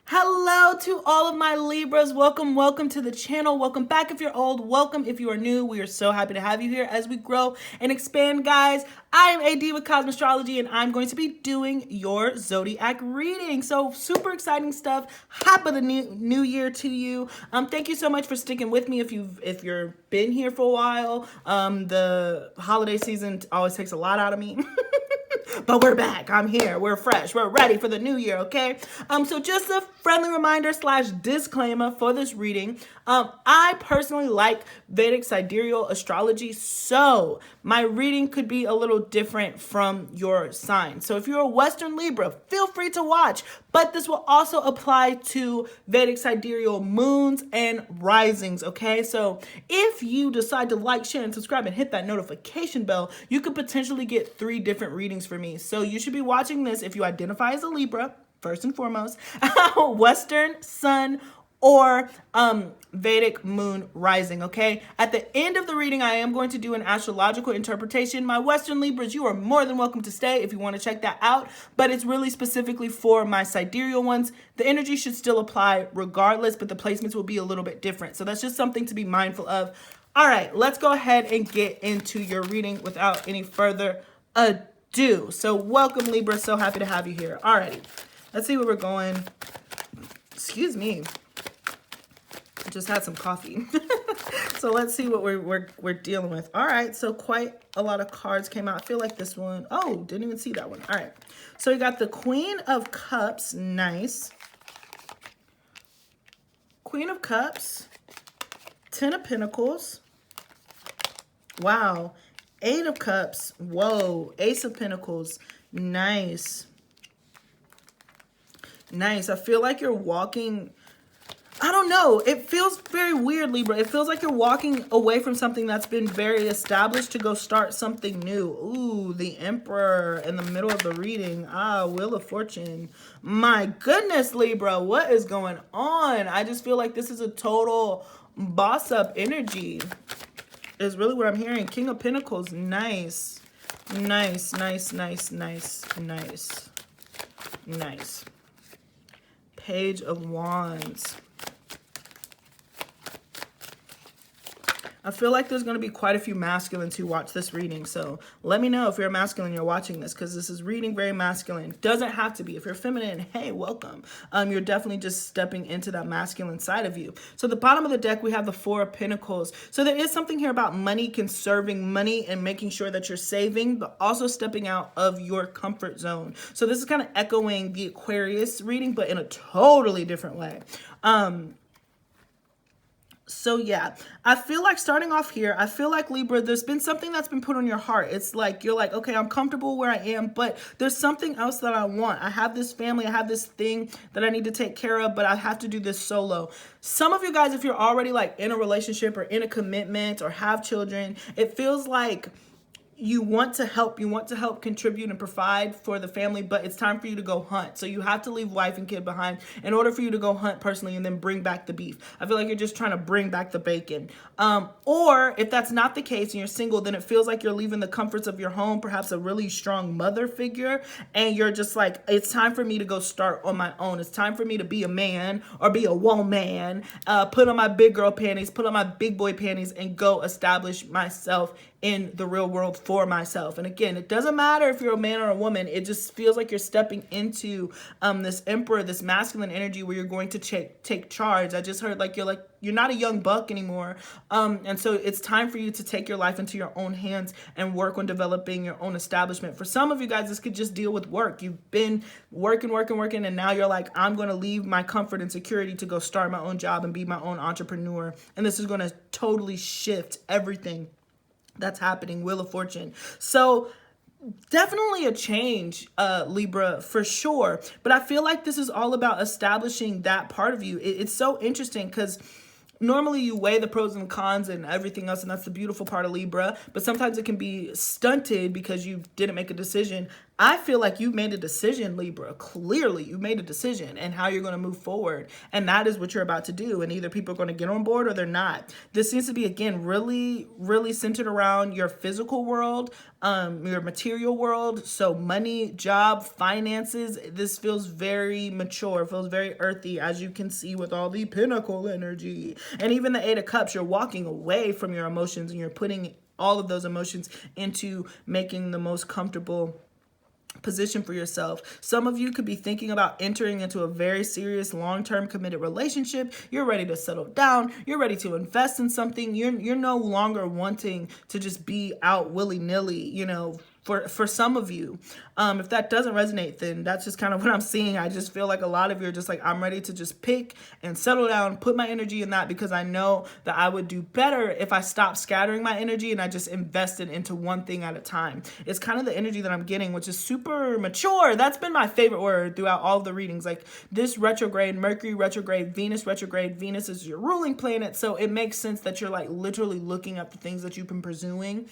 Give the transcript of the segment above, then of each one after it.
Hello to all of my Libras. Welcome to the channel. Welcome back if you're old. Welcome if you are new. We are so happy to have you here as we grow and expand, guys. I am AD with Astrology, and I'm going to be doing your Zodiac reading. So super exciting stuff. Happy the new year to you. Thank you so much for sticking with me. If you're been here for a while, the holiday season always takes a lot out of me. But we're back. I'm here. We're fresh. We're ready for the new year, okay? So just a friendly reminder / disclaimer for this reading. I personally like Vedic Sidereal Astrology, so my reading could be a little different from your sign. So if you're a Western Libra, feel free to watch, but this will also apply to Vedic Sidereal moons and risings, okay? So if you decide to like, share, and subscribe and hit that notification bell, you could potentially get 3 different readings for me. So you should be watching this if you identify as a Libra, first and foremost, Western Sun, or Vedic moon rising, okay? At the end of the reading, I am going to do an astrological interpretation. My Western Libras, you are more than welcome to stay if you want to check that out, but it's really specifically for my sidereal ones. The energy should still apply regardless, but the placements will be a little bit different. So that's just something to be mindful of. All right, let's go ahead and get into your reading without any further ado. So welcome, Libra. So happy to have you here. Alrighty, let's see where we're going. Excuse me. I just had some coffee. So let's see what we're dealing with. All right, so quite a lot of cards came out. I feel like this one, oh, didn't even see that one. All right, so we got the Queen of Cups, nice. Queen of Cups, 10 of Pentacles, wow. 8 of Cups, whoa. Ace of Pentacles, nice. Nice, I feel like you're walking, I don't know. It feels very weird, Libra. It feels like you're walking away from something that's been very established to go start something new. Ooh, the Emperor in the middle of the reading. Ah, Wheel of Fortune. My goodness, Libra, what is going on? I just feel like this is a total boss up energy is really what I'm hearing. King of Pentacles, nice. Nice, nice, nice, nice, nice. Nice. Page of Wands. I feel like there's going to be quite a few masculines who watch this reading. So let me know if you're a masculine, you're watching this, because this is reading very masculine. Doesn't have to be. If you're feminine, hey, welcome. You're definitely just stepping into that masculine side of you. So the bottom of the deck, we have the 4 of Pentacles. So there is something here about money, conserving money and making sure that you're saving, but also stepping out of your comfort zone. So this is kind of echoing the Aquarius reading, but in a totally different way. So yeah, I feel like starting off here, I feel like Libra, there's been something that's been put on your heart. It's like, you're like, okay, I'm comfortable where I am, but there's something else that I want. I have this family, I have this thing that I need to take care of, but I have to do this solo. Some of you guys, if you're already like in a relationship or in a commitment or have children, it feels like you want to help contribute and provide for the family, but it's time for you to go hunt. So you have to leave wife and kid behind in order for you to go hunt personally and then bring back the beef. I feel like you're just trying to bring back the bacon. Or if that's not the case and you're single, then it feels like you're leaving the comforts of your home, perhaps a really strong mother figure, and you're just like, it's time for me to go start on my own. It's time for me to be a man or be a woman, put on my big girl panties, put on my big boy panties, and go establish myself in the real world for myself. And again, it doesn't matter if you're a man or a woman. It just feels like you're stepping into this Emperor, this masculine energy where you're going to take charge. I just heard like you're not a young buck anymore. And so it's time for you to take your life into your own hands and work on developing your own establishment. For some of you guys, this could just deal with work. You've been working, and now you're like, I'm going to leave my comfort and security to go start my own job and be my own entrepreneur. And this is going to totally shift everything that's happening. Wheel of Fortune. So definitely a change, Libra, for sure. But I feel like this is all about establishing that part of you. It's so interesting because normally you weigh the pros and cons and everything else, and that's the beautiful part of Libra. But sometimes it can be stunted because you didn't make a decision. I feel like you've made a decision, Libra. Clearly, you made a decision and how you're going to move forward. And that is what you're about to do. And either people are going to get on board or they're not. This seems to be, again, really, really centered around your physical world, your material world. So money, job, finances. This feels very mature, feels very earthy, as you can see with all the pinnacle energy. And even the Eight of Cups, you're walking away from your emotions and you're putting all of those emotions into making the most comfortable position for yourself. Some of you could be thinking about entering into a very serious long-term committed relationship. You're ready to settle down. You're ready to invest in something. You're no longer wanting to just be out willy-nilly, you know, for some of you. If that doesn't resonate, then that's just kind of what I'm seeing. I just feel like a lot of you are just like, I'm ready to just pick and settle down, put my energy in that, because I know that I would do better if I stopped scattering my energy and I just invested into one thing at a time. It's kind of the energy that I'm getting, which is super mature. That's been my favorite word throughout all of the readings. Like this retrograde, Mercury retrograde, Venus retrograde. Venus is your ruling planet. So it makes sense that you're like literally looking at the things that you've been pursuing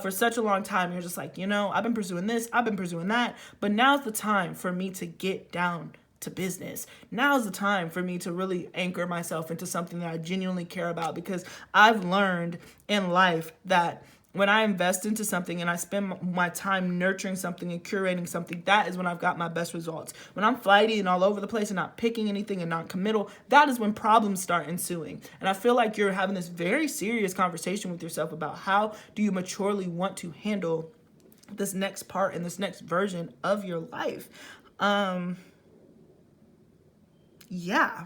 for such a long time. You're just like, you know, I've been pursuing this, I've been pursuing that, but now's the time for me to get down to business. Now's the time for me to really anchor myself into something that I genuinely care about, because I've learned in life that when I invest into something and I spend my time nurturing something and curating something, that is when I've got my best results. When I'm flighty and all over the place and not picking anything and not committal, that is when problems start ensuing. And I feel like you're having this very serious conversation with yourself about how do you maturely want to handle this next part and this next version of your life. Yeah.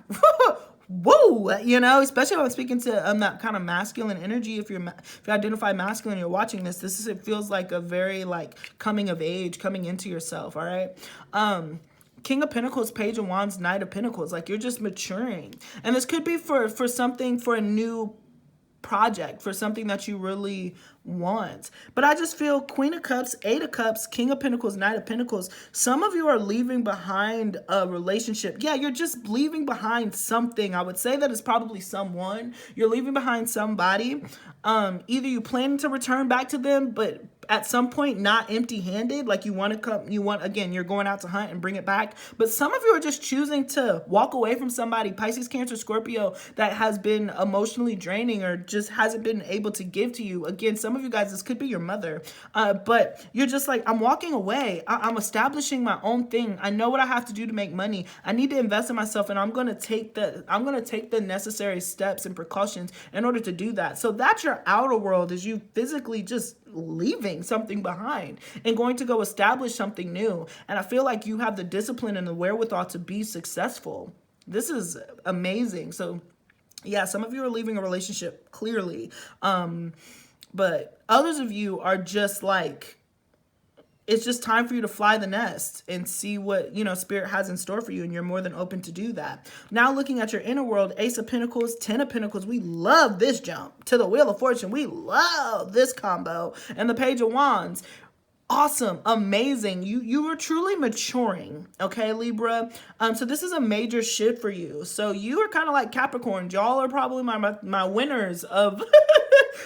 Whoa, you know, especially when I'm speaking to that kind of masculine energy. If you identify masculine, you're watching this. It feels like a very like coming of age, coming into yourself. All right. King of Pentacles, Page of Wands, Knight of Pentacles. Like you're just maturing, and this could be for something, for a new project, for something that you really want. But I just feel Queen of Cups, Eight of Cups, King of Pentacles, Knight of Pentacles. Some of you are leaving behind a relationship. Yeah, you're just leaving behind something. I would say that it's probably someone. You're leaving behind somebody. Either you plan to return back to them, but at some point not empty-handed, like you want to come, again, you're going out to hunt and bring it back. But some of you are just choosing to walk away from somebody, Pisces, Cancer, Scorpio, that has been emotionally draining or just hasn't been able to give to you. Again, some of you guys, this could be your mother, but you're just like, I'm walking away. I'm establishing my own thing. I know what I have to do to make money. I need to invest in myself, and I'm going to take the necessary steps and precautions in order to do that. So that's your outer world, is you physically just leaving something behind and going to go establish something new. And I feel like you have the discipline and the wherewithal to be successful. This is amazing. So yeah, some of you are leaving a relationship, clearly. But others of you are just like, it's just time for you to fly the nest and see what, you know, Spirit has in store for you, and you're more than open to do that. Now looking at your inner world, Ace of Pentacles, Ten of Pentacles. We love this jump to the Wheel of Fortune. We love this combo. And the Page of Wands. Awesome, amazing. You were truly maturing, okay, Libra? So this is a major shift for you. So you are kind of like Capricorn. Y'all are probably my winners of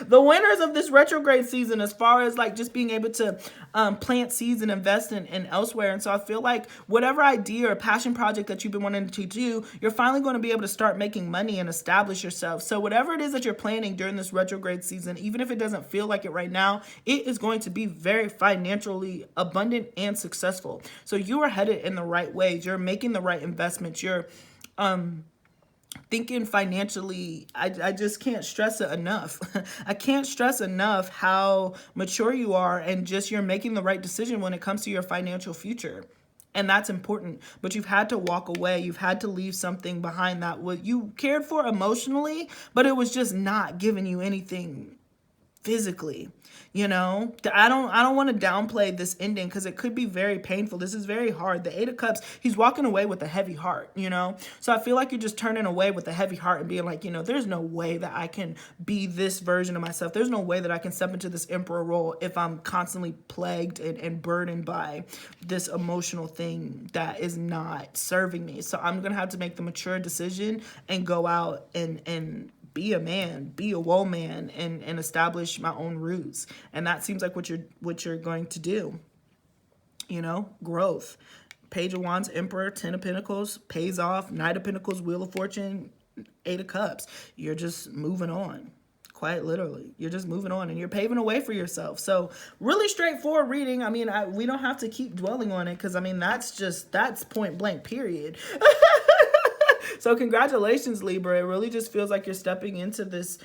the winners of this retrograde season, as far as like just being able to plant seeds and invest in elsewhere. And so I feel like whatever idea or passion project that you've been wanting to do, you're finally going to be able to start making money and establish yourself. So whatever it is that you're planning during this retrograde season, even if it doesn't feel like it right now, it is going to be very financially abundant and successful. So you are headed in the right ways. You're making the right investments. You're thinking financially. I just can't stress it enough. I can't stress enough how mature you are, and just you're making the right decision when it comes to your financial future. And that's important. But you've had to walk away. You've had to leave something behind that what you cared for emotionally, but it was just not giving you anything physically. You know, I don't want to downplay this ending, because it could be very painful. This is very hard. The Eight of Cups, he's walking away with a heavy heart, you know? So I feel like you're just turning away with a heavy heart and being like, you know, there's no way that I can be this version of myself. There's no way that I can step into this emperor role if I'm constantly plagued and burdened by this emotional thing that is not serving me. So I'm going to have to make the mature decision and go out and be a man, be a woman, and establish my own roots. And that seems like what you're going to do. you know, growth. Page of Wands, Emperor, Ten of Pentacles, pays off, Knight of Pentacles, Wheel of Fortune, Eight of Cups. You're just moving on. Quite literally, you're just moving on and you're paving a way for yourself. So really straightforward reading. I mean, we don't have to keep dwelling on it because I mean, that's point blank period. So congratulations, Libra. It really just feels like you're stepping into this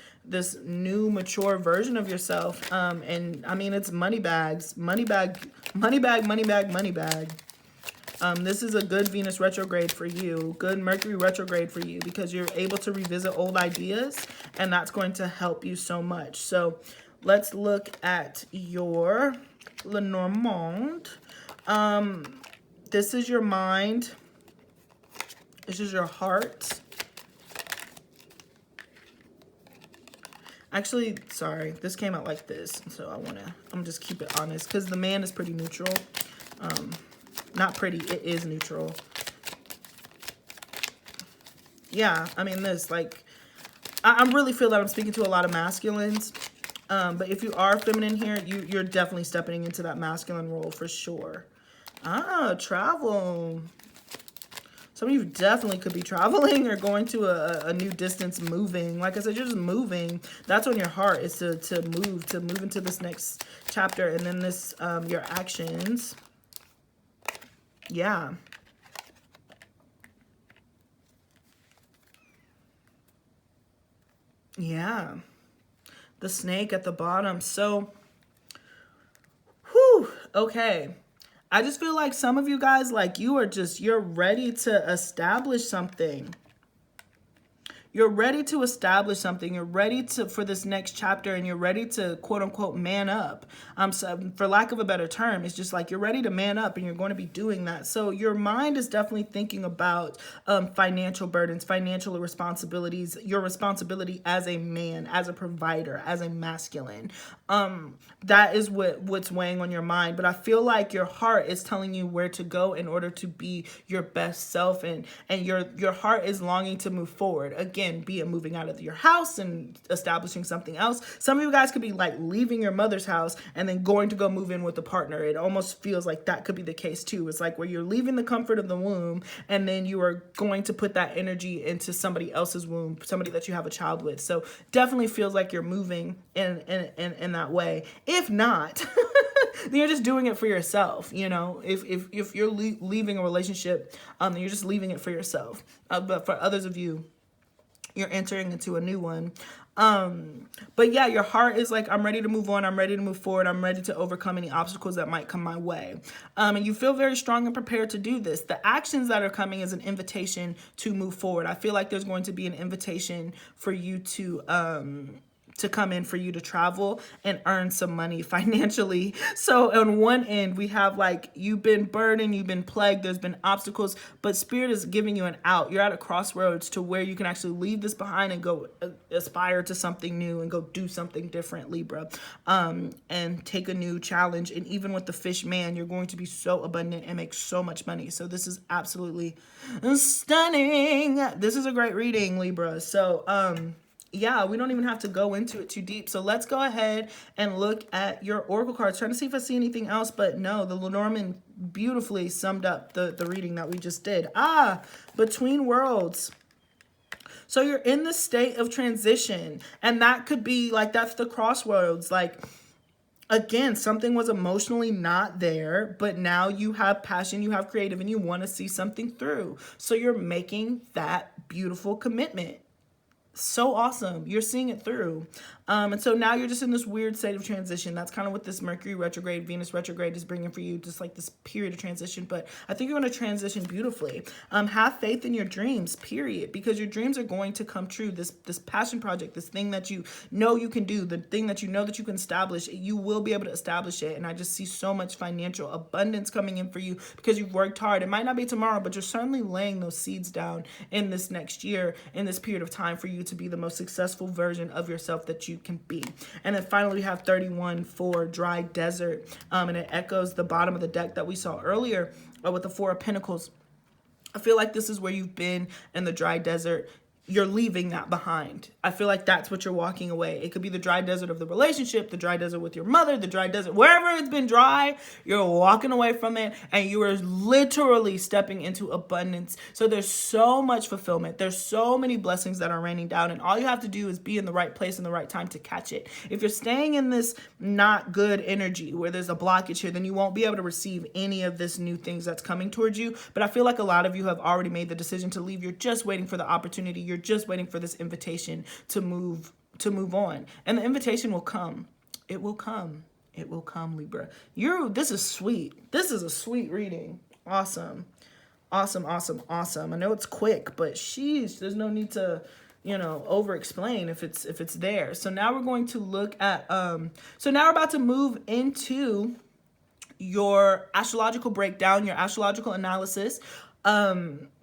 new mature version of yourself. And I mean, it's money bags, money bag, money bag, money bag, money bag. This is a good Venus retrograde for you, good Mercury retrograde for you, because you're able to revisit old ideas, and that's going to help you so much. So let's look at your Lenormand. This is your mind. This is your heart. Actually, sorry, this came out like this, so I'm just keep it honest, because the man is pretty neutral. Not pretty, it is neutral. Yeah, I mean this, like, I really feel that I'm speaking to a lot of masculines. But if you are feminine here, you're definitely stepping into that masculine role for sure. Ah, travel. Some of you definitely could be traveling or going to a new distance, moving. Like I said, you're just moving. That's on your heart, is to move into this next chapter. And then this, your actions. Yeah. Yeah. The snake at the bottom. So, whew, okay. I just feel like some of you guys, like, you're ready to establish something. You're ready to establish something. You're ready for this next chapter, and you're ready to quote unquote man up. So for lack of a better term, it's just like you're ready to man up, and you're going to be doing that. So your mind is definitely thinking about financial burdens, financial responsibilities, your responsibility as a man, as a provider, as a masculine. That is what's weighing on your mind. But I feel like your heart is telling you where to go in order to be your best self, and your heart is longing to move forward. Again, be it moving out of your house and establishing something else. Some of you guys could be like leaving your mother's house and then going to go move in with a partner. It almost feels like that could be the case too. It's like where you're leaving the comfort of the womb and then you are going to put that energy into somebody else's womb, somebody that you have a child with. So definitely feels like you're moving in that way. If not, then you're just doing it for yourself. You know, if you're leaving a relationship, then you're just leaving it for yourself. But for others of you, you're entering into a new one. But yeah, your heart is like, I'm ready to move on. I'm ready to move forward. I'm ready to overcome any obstacles that might come my way. And you feel very strong and prepared to do this. The actions that are coming is an invitation to move forward. I feel like there's going to be an invitation for you to come in, for you to travel and earn some money financially. So on one end, we have like, you've been burdened, you've been plagued, there's been obstacles, but Spirit is giving you an out. You're at a crossroads to where you can actually leave this behind and go aspire to something new and go do something different, Libra, and take a new challenge. And even with the fish man, you're going to be so abundant and make so much money. So this is absolutely stunning. This is a great reading, Libra. So, yeah, we don't even have to go into it too deep. So let's go ahead and look at your oracle cards, trying to see if I see anything else. But no, the Lenormand beautifully summed up the reading that we just did. Between worlds. So you're in the state of transition, and that could be like, that's the crossroads. Like, again, something was emotionally not there, but now you have passion, you have creative, and you want to see something through. So you're making that beautiful commitment. So awesome. You're seeing it through. And so now you're just in this weird state of transition. That's kind of what this Mercury retrograde, Venus retrograde is bringing for you, just like this period of transition. But I think you're going to transition beautifully. Have faith in your dreams, period, because your dreams are going to come true. This passion project, this thing that you know you can do, the thing that you know that you can establish, you will be able to establish it. And I just see so much financial abundance coming in for you because you've worked hard. It might not be tomorrow, but you're certainly laying those seeds down in this next year, in this period of time, for you to be the most successful version of yourself that you can be. And then finally we have 31 for dry desert, and it echoes the bottom of the deck that we saw earlier with the Four of Pentacles. I feel like this is where you've been in the dry desert. you're leaving that behind. I feel like that's what you're walking away. It could be the dry desert of the relationship, the dry desert with your mother, the dry desert, wherever it's been dry, you're walking away from it and you are literally stepping into abundance. So there's so much fulfillment. There's so many blessings that are raining down, and all you have to do is be in the right place in the right time to catch it. If you're staying in this not good energy where there's a blockage here, then you won't be able to receive any of this new things that's coming towards you. But I feel like a lot of you have already made the decision to leave. You're just waiting for the opportunity. You're just waiting for this invitation to move on. And the invitation will come. It will come. It will come, Libra. This is sweet. This is a sweet reading. Awesome. Awesome, awesome, awesome. I know it's quick, but there's no need to, over explain if it's there. So now we're going to look at so now we're about to move into your astrological breakdown, your astrological analysis.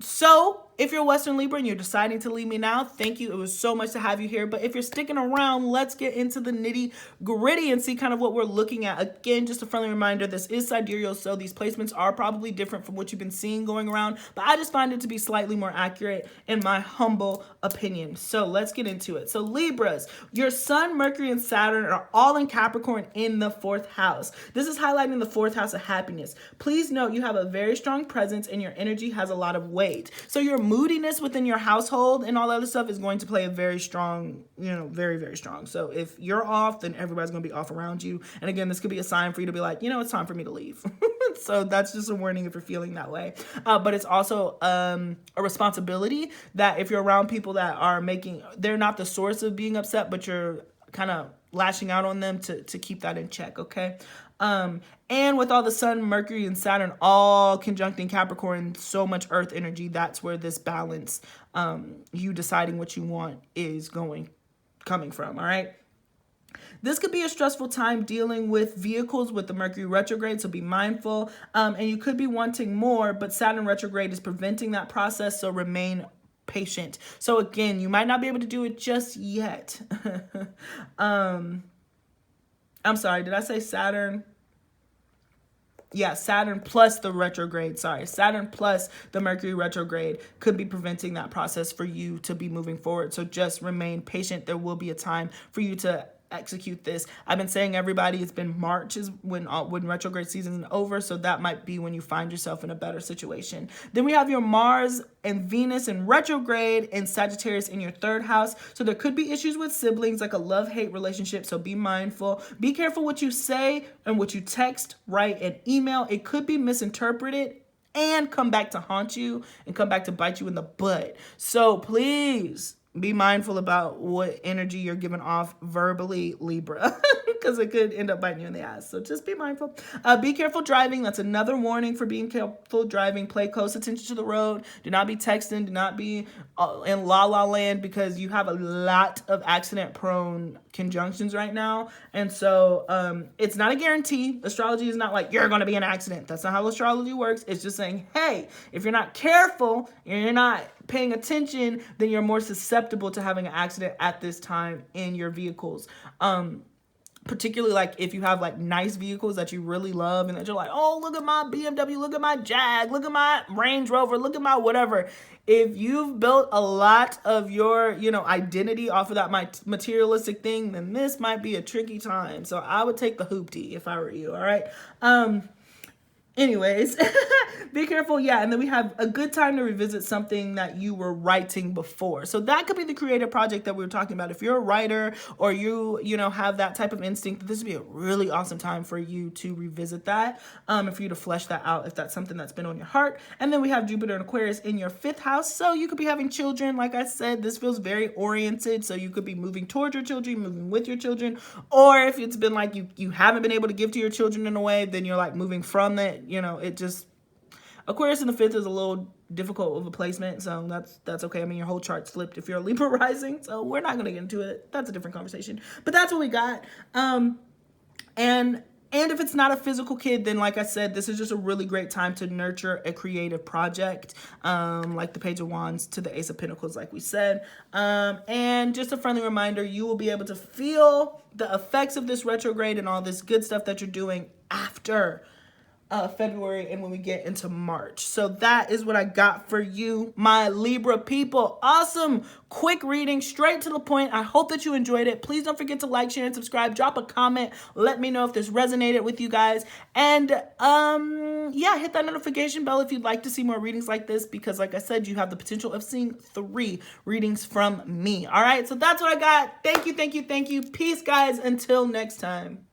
So if you're Western Libra and you're deciding to leave me now, thank you. It was so much to have you here. But if you're sticking around, let's get into the nitty gritty and see kind of what we're looking at. Again, just a friendly reminder, this is sidereal, so these placements are probably different from what you've been seeing going around, but I just find it to be slightly more accurate in my humble opinion. So let's get into it. So Libras, your Sun, Mercury, and Saturn are all in Capricorn in the 4th house. This is highlighting the 4th house of happiness. Please note you have a very strong presence and your energy has a lot of weight. So your moodiness within your household and all that other stuff is going to play a very strong, very, very strong. So if you're off, then everybody's going to be off around you. And again, this could be a sign for you to be like, it's time for me to leave. So that's just a warning if you're feeling that way. But it's also a responsibility that if you're around people that are they're not the source of being upset, but you're kind of lashing out on them to keep that in check, okay? And with all the Sun, Mercury, and Saturn all conjuncting Capricorn, so much earth energy, that's where this balance, you deciding what you want is coming from, all right? This could be a stressful time dealing with vehicles with the Mercury retrograde, so be mindful. And you could be wanting more, but Saturn retrograde is preventing that process, so remain patient. So again, you might not be able to do it just yet. I'm sorry, did I say Saturn? Yeah, Saturn plus the retrograde. Sorry, Saturn plus the Mercury retrograde could be preventing that process for you to be moving forward. So just remain patient. There will be a time for you to execute this. I've been saying everybody, it's been March is when retrograde season is over, so that might be when you find yourself in a better situation. Then we have your Mars and Venus in retrograde and Sagittarius in your 3rd house. So there could be issues with siblings, like a love-hate relationship, so be mindful. Be careful what you say and what you text, write, and email. It could be misinterpreted and come back to haunt you and come back to bite you in the butt. So please be mindful about what energy you're giving off verbally, Libra, because it could end up biting you in the ass. So just be mindful. Be careful driving. That's another warning for being careful driving. Play close attention to the road. Do not be texting. Do not be in la land, because you have a lot of accident-prone conjunctions right now. And so it's not a guarantee. Astrology is not like you're going to be in an accident. That's not how astrology works. It's just saying, hey, if you're not careful and you're not paying attention, then you're more susceptible to having an accident at this time in your vehicles. Particularly like if you have like nice vehicles that you really love and that you're like, oh, look at my BMW, look at my Jag, look at my Range Rover, look at my whatever. If you've built a lot of your, identity off of that materialistic thing, then this might be a tricky time. So I would take the hoopty if I were you, all right? Anyways, be careful. Yeah. And then we have a good time to revisit something that you were writing before. So that could be the creative project that we were talking about. If you're a writer or you have that type of instinct, this would be a really awesome time for you to revisit that, and for you to flesh that out if that's something that's been on your heart. And then we have Jupiter and Aquarius in your 5th house. So you could be having children. Like I said, this feels very oriented. So you could be moving towards your children, moving with your children. Or if it's been like you haven't been able to give to your children in a way, then you're like moving from it. It just, Aquarius in the 5th is a little difficult of a placement, so that's okay. I mean, your whole chart's flipped if you're a Libra rising, so we're not going to get into it. That's a different conversation, but that's what we got. And if it's not a physical kid, then like I said, this is just a really great time to nurture a creative project, like the Page of Wands to the Ace of Pentacles, like we said. And just a friendly reminder, you will be able to feel the effects of this retrograde and all this good stuff that you're doing after February and when we get into March. So that is what I got for you, my Libra people. Awesome, quick reading, straight to the point. I hope that you enjoyed it. Please don't forget to like, share, and subscribe. Drop a comment. Let me know if this resonated with you guys. And yeah, hit that notification bell if you'd like to see more readings like this, because like I said, you have the potential of seeing 3 readings from me. All right, so that's what I got. Thank you, thank you, thank you. Peace, guys. Until next time.